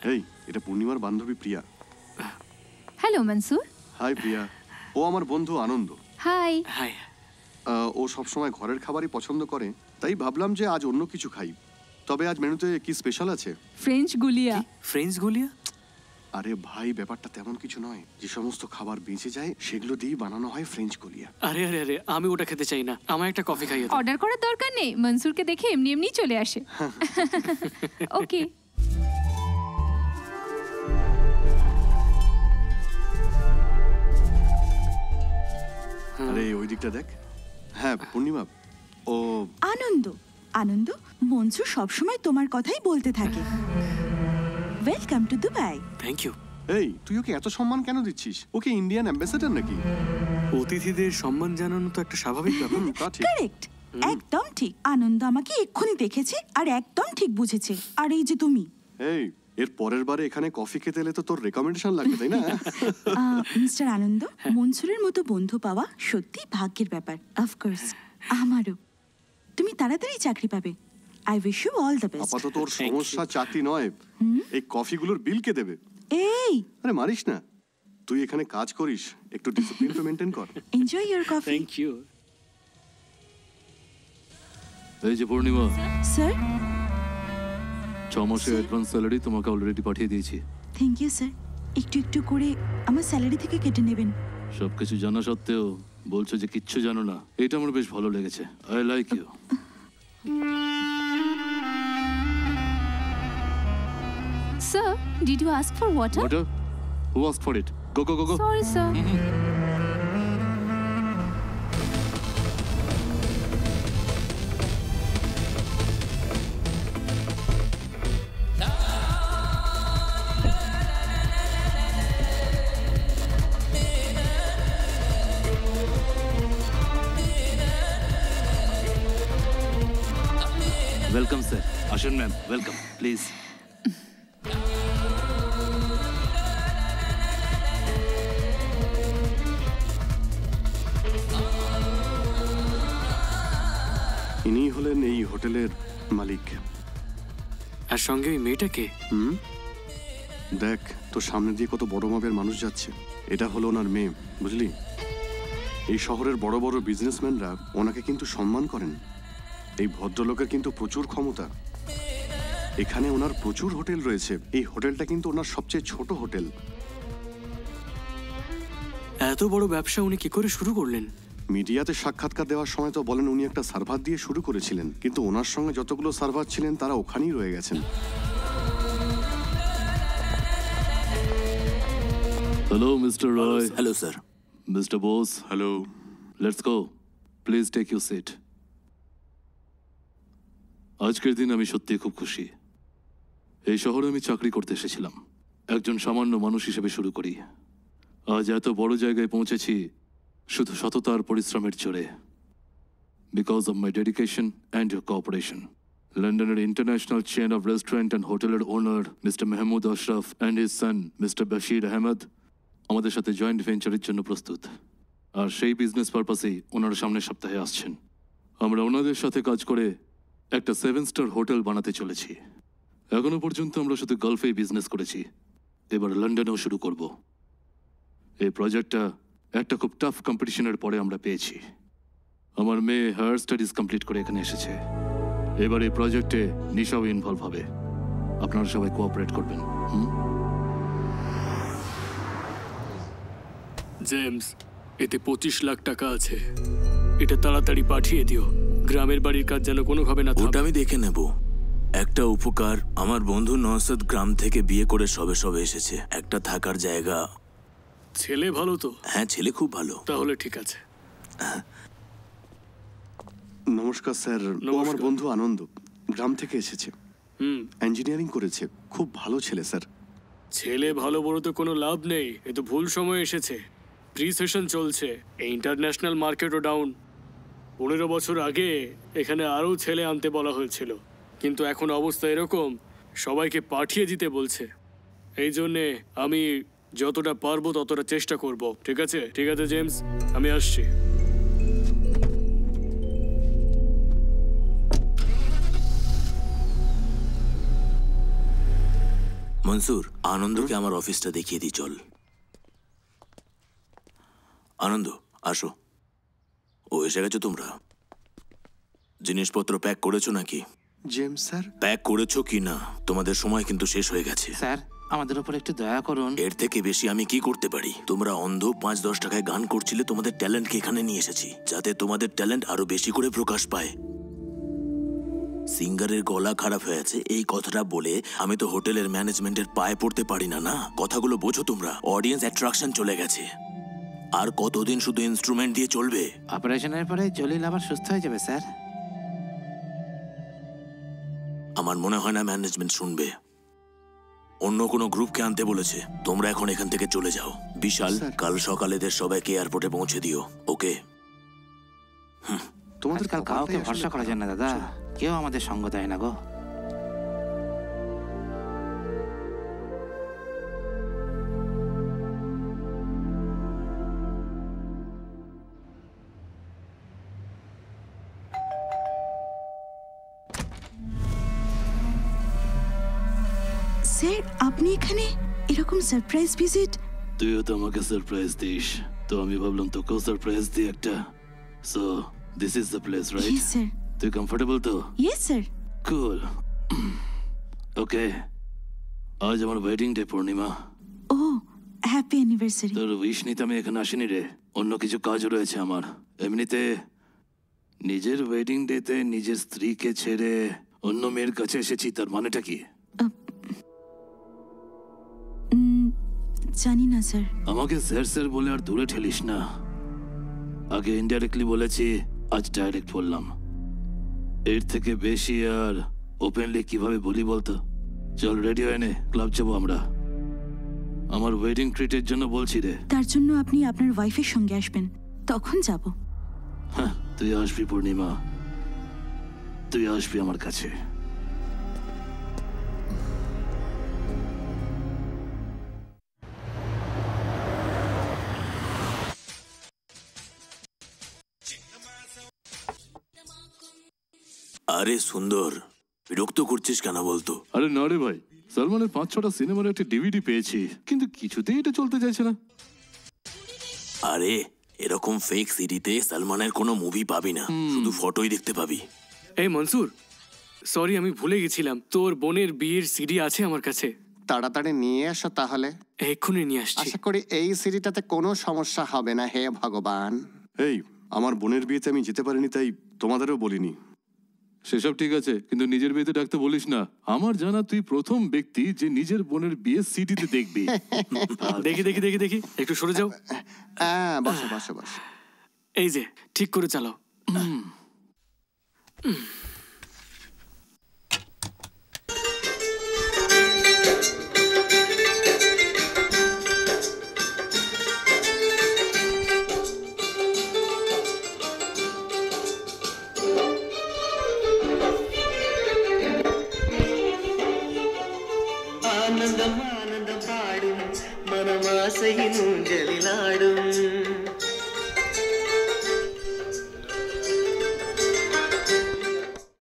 এই, এটা পূর্ণিমার বান্ধবী প্রিয়া। হ্যালো মনসুর। হাই প্রিয়া, ও আমার বন্ধু আনন্দ। হাই। হাই। ও সবসময় ঘরের খাবারই পছন্দ করে, তাই ভাবলাম যে আজ অন্য কিছু খাই। তবে আজ মেনুতে কি স্পেশাল আছে? ফ্রেঞ্চ গুলিয়া। ফ্রেঞ্চ গুলিয়া? আরে ভাই, ব্যাপারটা তেমন কিছু নয়। যে সমস্ত খাবার বেঁচে যায় সেগুলো দিয়েই বানানো হয় ফ্রেঞ্চ গুলিয়া। আরে আরে আরে, আমি ওটা খেতে চাই না, আমার একটা কফি খাইয়ে দাও। অর্ডার করার দরকার নেই, মনসুরকে দেখে এমনি এমনি চলে আসে। ওকে। আরে ওই দিকটা দেখ। হ্যাঁ পূর্ণিমা, ও আনন্দ। আনন্দ, মনসুর সবসময় তোমার কথাই বলতে থাকে। Welcome to Dubai. Thank you. এই, তুই ওকে এত সম্মান কেন দিচ্ছিস? ওকে ইন্ডিয়ান অ্যাম্বাসেডর নাকি? অতিথিদের সম্মান জানানো তো একটা স্বাভাবিক ব্যাপার। তা ঠিক। কারেক্ট, একদম ঠিক। আনন্দ আমাকে এক্ষুনি দেখেছে আর একদম ঠিক বুঝেছে। আর এই যে তুমি, এই, এর পরের বারে এখানে কফি খেতে এলে তো তোর রেকমেন্ডেশন লাগবে, তাই না? মিস্টার আনন্দ, মনসুরের মতো বন্ধু পাওয়া সত্যি ভাগ্যের ব্যাপার। অফকোর্স আমারও। তুমি তাড়াতাড়ি চাকরি পাবে। I wish you all the best. আপাতত তোর সমস্যা চাকরি নয়, এই কফিগুলোর বিল কে দেবে? এই, আরে মারিস না, তুই এখানে কাজ করিস, একটু ডিসিপ্লিন তো মেইনটেইন কর। Enjoy your coffee. Thank you. এই যে পূর্ণিমা, স্যার। 6 মাসের অ্যাডভান্স স্যালারি তোমাকে অলরেডি পাঠিয়ে দিয়েছি। Thank you sir. একটু একটু করে আমার স্যালারি থেকে কেটে নেবেন। সবকিছু জানা সত্ত্বেও বলছো যে কিচ্ছু জানো না, এটা আমার বেশ ভালো লেগেছে। I like you. Sir, did you ask for water? Water? Who asked for it? Go, go, go, go. Sorry, sir. Welcome, sir. Ashan ma'am, welcome. Please. ইনি হলেন এই হোটেলের মালিক। আর সঙ্গে ওই মেয়েটাকে? দেখ, তোর সামনে দিয়ে কত বড় মাপের মানুষ যাচ্ছে। এটা হলো ওনার মেয়ে, বুঝলি? এই শহরের বড় বড় বিজনেসম্যানরা ওনাকে কিন্তু সম্মান করেন। এই ভদ্রলোকের কিন্তু প্রচুর ক্ষমতা। এখানে ওনার প্রচুর হোটেল রয়েছে। এই হোটেলটা কিন্তু ওনার সবচেয়ে ছোট হোটেল। এত বড় ব্যবসা উনি কি করে শুরু করলেন? মিডিয়াতে সাক্ষাৎকার দেওয়ার সময় তো বলেন উনি একটা সার্ভার দিয়ে শুরু করেছিলেন, কিন্তু ওনার সঙ্গে যতগুলো সার্ভার ছিলেন তারা ওখানেই রয়ে গেছেন। Hello, Mr. Roy. Hello, sir. Mr. Bose. Hello. Let's go. Please take your seat. আজকের দিন আমি সত্যি খুব খুশি। এই শহরে আমি চাকরি করতে এসেছিলাম, একজন সামান্য মানুষ হিসেবে শুরু করি। আজ এত বড় জায়গায় পৌঁছেছি শুধু সততা আর পরিশ্রমের জোরে। Because of my dedication and your cooperation. লন্ডনের international chain of restaurant and হোটেলের owner mister Mehmood Ashraf and his son mister Bashir Ahmed আমাদের সাথে জয়েন্ট ভেঞ্চারের জন্য প্রস্তুত। আর সেই বিজনেস পারপাসেই ওনারা সামনের সপ্তাহে আসছেন। আমরা ওনাদের সাথে কাজ করে একটা 7 স্টার হোটেল বানাতে চলেছি। এখনো পর্যন্ত আমরা শুধু গলফেই বিজনেস করেছি, এবার লন্ডনেও শুরু করব। এই প্রজেক্টটা একটা খুব টাফ কম্পিটিশনের পরে আমরা পেয়েছি। আমার মেয়ে হায়ার স্টাডিজ কমপ্লিট করে এখানে এসেছে। এবার এই প্রজেক্টে নিশাও ইনভলভ হবে। আপনারা সবাই কোঅপারেট করবেন। জেমস, এতে 25 লাখ টাকা আছে। এটা তাড়াতাড়ি পাঠিয়ে দিও। গ্রামের বাড়ির কাজ যেন কোনোভাবে না থাকে। ওটা আমি দেখে নেব। একটা উপকার, আমার বন্ধু নওসাদ গ্রাম থেকে বিয়ে করে সবে সবে এসেছে। একটা থাকার জায়গা। ছেলে ভালো তো? হ্যাঁ, ছেলে খুব ভালো। তাহলে ঠিক আছে। নমস্কার স্যার। ও আমার বন্ধু আনন্দ, গ্রাম থেকে এসেছে। ইঞ্জিনিয়ারিং করেছে। খুব ভালো ছেলে স্যার। ছেলে ভালো বড় তো কোনো লাভ নেই, এ তো ভুল সময় এসেছে। প্রি সেশন চলছে, এই ইন্টারন্যাশনাল মার্কেটও ডাউন। 15 বছর আগে এখানে আরও ছেলে আনতে বলা হয়েছিল, কিন্তু এখন অবস্থা এরকম, সবাইকে পাঠিয়ে দিতে বলছে। এই জন্যে আমি যতটা পারবো ততটা চেষ্টা করব। ঠিক আছে? ঠিক আছে জেমস, আমি আসছি। মনসুর, আনন্দকে আমার অফিসটা দেখিয়ে দিই, চল। আনন্দ, আসো। ও, এসে গেছো তোমরা? জিনিসপত্র প্যাক করেছো নাকি? জেমস স্যার, প্যাক করেছো কি না? তোমাদের সময় কিন্তু শেষ হয়ে গেছে। স্যার, আমাদের উপর একটু দয়া করুন। এর থেকে বেশি আমি কি করতে পারি? তোমরা অন্ধ 5-10 টাকায় গান করছিলে, তোমাদের ট্যালেন্টকে এখানে নিয়ে এসেছি যাতে তোমাদের ট্যালেন্ট আরো বেশি করে প্রকাশ পায়। সিঙ্গারের গলা খারাপ হয়েছে এই কথাটা বলে আমি তো হোটেলের ম্যানেজমেন্টের পায়ে পড়তে পারি না। না, কথাগুলো বোঝো তোমরা। অডিয়েন্স অ্যাট্রাকশন চলে গেছে। আর কতদিন শুধু ইনস্ট্রুমেন্ট দিয়ে চলবে? অপারেশনের পরে জলিল আবার সুস্থ হয়ে যাবে স্যার। আমার মনে হয় না ম্যানেজমেন্ট শুনবে। অন্য কোনো গ্রুপকে আনতে বলেছে। তোমরা এখন এখান থেকে চলে যাও। বিশাল, কাল সকালে এদের সবাইকে এয়ারপোর্টে পৌঁছে দিও, ওকে? তোমাদের আজকাল কাউকে কপালটাই ভরসা আসলে করা যায় না দাদা, কেউ আমাদের সঙ্গ দেয় না গো। স্যার, আপনি এখানে এরকম সারপ্রাইজ ভিজিট? তুইও তো আমাকে সারপ্রাইজ দিস, তো আমি ভাবলাম তোকেও সারপ্রাইজ দিই একটা। So this is the place, right? Yes sir. তুই কমফোর্টেবল তো? Yes sir. কুল। ওকে, আজ আমার ওয়েডিং ডে, পূর্ণিমা। ও, হ্যাপি অ্যানিভার্সারি। তোর উইশ নিতে আমি এখানে আসিনি রে, অন্য কিছু কাজও রয়েছে আমার। এমনিতে নিজের ওয়েডিং ডেতে নিজের স্ত্রীকে ছেড়ে অন্য মেয়ের কাছে এসেছি, তার মানেটা কি? জানি না স্যার। আমাকে স্যার স্যার বলে আর দূরে ঠেলিস না। আগে ইনডাইরেক্টলি বলেছি, আজ ডাইরেক্ট বললাম। এর থেকে বেশি আর ওপেনলি কিভাবে বলি বলতো? চল রেডি হয়ে নে, ক্লাব যাবো আমরা। আমার ওয়েডিং ট্রিটের জন্য বলছি রে। তার জন্য আপনি আপনার ওয়াইফের সঙ্গে আসবেন, তখন যাব। হ্যাঁ, তুই আসবি পূর্ণিমা, তুই আসবি আমার কাছে। আরে সুন্দর, বিরক্ত করছিস কেন বলতো? আরে না রে ভাই, সালমানের 5-6টা সিনেমার একটা ডিভিডি পেয়েছি, কিন্তু কিছুতেই এটা চলতে চাইছে না। আরে এরকম ফেক সিডিতে সালমানের কোনো মুভি পাবি না, শুধু ফটোই দেখতে পাবি। এই মনসুর, সরি, আমি ভুলে গেছিলাম। তোর বোনের বিয়ের সিডি আছে আমার কাছে। তাড়াতাড়ি নিয়ে আসো তাহলে। এক্ষুনি নিয়ে আসছি। আশা করি এই সিডিটাতে কোনো সমস্যা হবে না, হে ভগবান। এই, আমার বোনের বিয়েতে আমি যেতে পারিনি, তাই তোমাদেরও বলিনি। সেসব ঠিক আছে, কিন্তু নিজের বিয়েতে ডাকতে বলিস না। আমার জানা তুই প্রথম ব্যক্তি যে নিজের বোনের বিয়ে সিডিতে দেখবি। দেখি দেখি দেখি দেখি, একটু সরে যাও। হ্যাঁ, বসো বসো বসো। এই যে, ঠিক করে চালাও। ஆனந்தம் ஆனந்தம் பாடும் மனமாசையின் ஊஞ்சலிலாடும்